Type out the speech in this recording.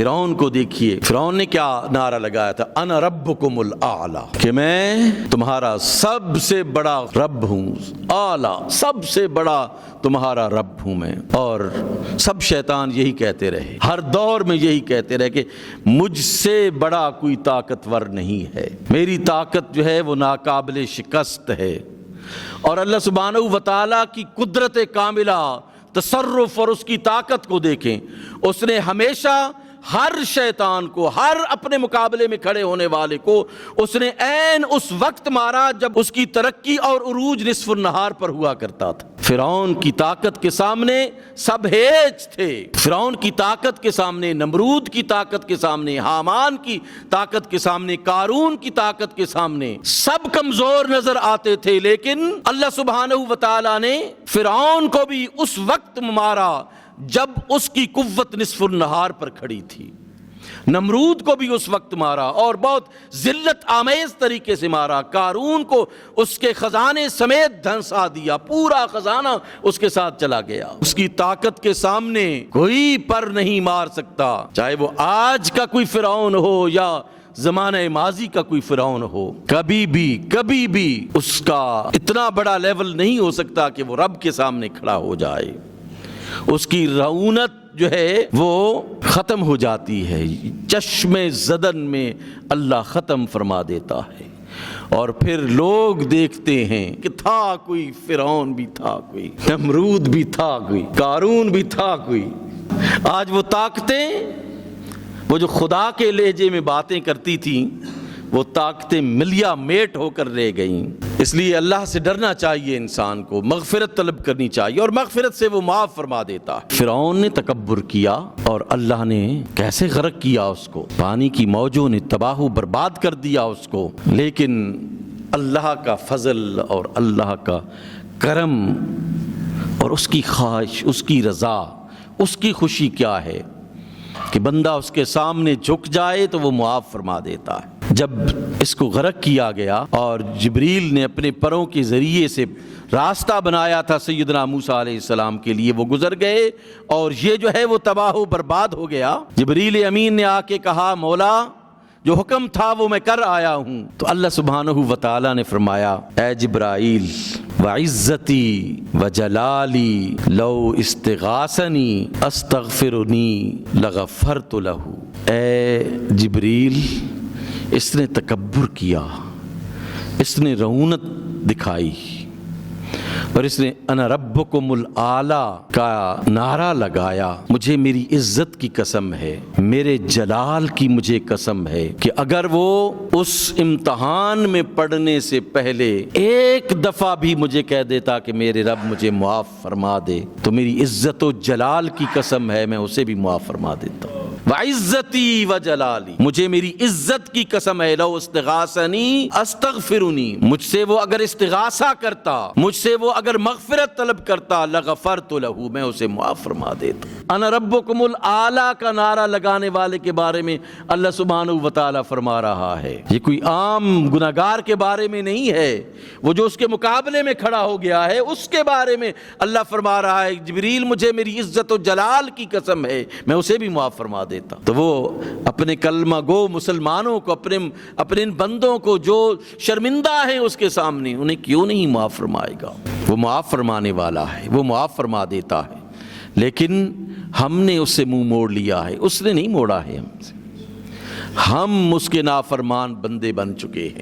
فرعون کو دیکھیے، فرعون نے کیا نعرہ لگایا تھا؟ انا ربکم الاعلی، کہ میں تمہارا سب سے بڑا رب ہوں، اعلی، سب سے بڑا تمہارا رب ہوں میں۔ اور سب شیطان یہی کہتے رہے، ہر دور میں یہی کہتے رہے کہ مجھ سے بڑا کوئی طاقتور نہیں ہے، میری طاقت جو ہے وہ ناقابل شکست ہے۔ اور اللہ سبحانہ و تعالیٰ کی قدرت کاملہ، تصرف اور اس کی طاقت کو دیکھیں، اس نے ہمیشہ ہر شیطان کو، ہر اپنے مقابلے میں کھڑے ہونے والے کو اس نے عین اس وقت مارا جب اس کی ترقی اور عروج نصف النہار پر ہوا کرتا تھا۔ فرعون کی طاقت کے سامنے سب ہیچ تھے، فرعون کی طاقت کے سامنے، نمرود کی طاقت کے سامنے، حامان کی طاقت کے سامنے، قارون کی طاقت کے سامنے سب کمزور نظر آتے تھے، لیکن اللہ سبحانہ و تعالیٰ نے فرعون کو بھی اس وقت مارا جب اس کی قوت نصف النہار پر کھڑی تھی، نمرود کو بھی اس وقت مارا اور بہت ذلت آمیز طریقے سے مارا، قارون کو اس کے خزانے سمیت دھنسا دیا، پورا خزانہ اس کے ساتھ چلا گیا۔ اس کی طاقت کے سامنے کوئی پر نہیں مار سکتا، چاہے وہ آج کا کوئی فرعون ہو یا زمانہ ماضی کا کوئی فرعون ہو، کبھی بھی اس کا اتنا بڑا لیول نہیں ہو سکتا کہ وہ رب کے سامنے کھڑا ہو جائے۔ اس کی رعونت جو ہے وہ ختم ہو جاتی ہے، چشم زدن میں اللہ ختم فرما دیتا ہے، اور پھر لوگ دیکھتے ہیں کہ تھا کوئی، فرعون بھی تھا کوئی، نمرود بھی تھا کوئی، قارون بھی تھا کوئی۔ آج وہ طاقتیں، وہ جو خدا کے لہجے میں باتیں کرتی تھیں، وہ طاقتیں ملیا میٹ ہو کر رہ گئیں۔ اس لیے اللہ سے ڈرنا چاہیے، انسان کو مغفرت طلب کرنی چاہیے، اور مغفرت سے وہ معاف فرما دیتا ہے۔ فرعون نے تکبر کیا اور اللہ نے کیسے غرق کیا اس کو، پانی کی موجوں نے تباہ و برباد کر دیا اس کو، لیکن اللہ کا فضل اور اللہ کا کرم اور اس کی خواہش، اس کی رضا، اس کی خوشی کیا ہے کہ بندہ اس کے سامنے جھک جائے تو وہ معاف فرما دیتا ہے۔ جب اس کو غرق کیا گیا اور جبریل نے اپنے پروں کے ذریعے سے راستہ بنایا تھا سیدنا موسیٰ علیہ السلام کے لیے، وہ گزر گئے اور یہ جو ہے وہ تباہ و برباد ہو گیا۔ جبریل امین نے آ کے کہا، مولا جو حکم تھا وہ میں کر آیا ہوں۔ تو اللہ سبحانہ و تعالیٰ نے فرمایا، اے جبرائیل، وعزتی وجلالی لو استغاثنی استغفرنی لغفرت لہ۔ اے جبریل، اس نے تکبر کیا، اس نے رعونت دکھائی، اور اس نے انا ربکم الاعلی کا نعرہ لگایا۔ مجھے میری عزت کی قسم ہے، میرے جلال کی مجھے قسم ہے کہ اگر وہ اس امتحان میں پڑھنے سے پہلے ایک دفعہ بھی مجھے کہہ دیتا کہ میرے رب مجھے معاف فرما دے، تو میری عزت و جلال کی قسم ہے میں اسے بھی معاف فرما دیتا ہوں۔ وعزتی وجلالی، مجھے میری عزت کی قسم ہے، لو استغاثنی استغفرنی، مجھ سے وہ اگر استغاثہ کرتا، مجھ سے وہ اگر مغفرت طلب کرتا، لغفرت لہ، میں اسے معاف فرما دیتا۔ انا ربکم الاعلی کا نعرہ لگانے والے کے بارے میں اللہ سبحانہ و تعالیٰ فرما رہا ہے، یہ کوئی عام گناہگار کے بارے میں نہیں ہے، وہ جو اس کے مقابلے میں کھڑا ہو گیا ہے اس کے بارے میں اللہ فرما رہا ہے، جبریل مجھے میری عزت و جلال کی قسم ہے میں اسے بھی معاف فرما دیتا۔ تو وہ اپنے کلمہ گو مسلمانوں کو، اپنے بندوں کو جو شرمندہ ہیں اس کے سامنے، انہیں کیوں نہیں معاف فرمائے گا؟ وہ معاف فرمانے والا ہے، وہ معاف فرما دیتا ہے، لیکن ہم نے اس سے منہ موڑ لیا ہے، اس نے نہیں موڑا ہے ہم سے، ہم اس کے نافرمان بندے بن چکے ہیں۔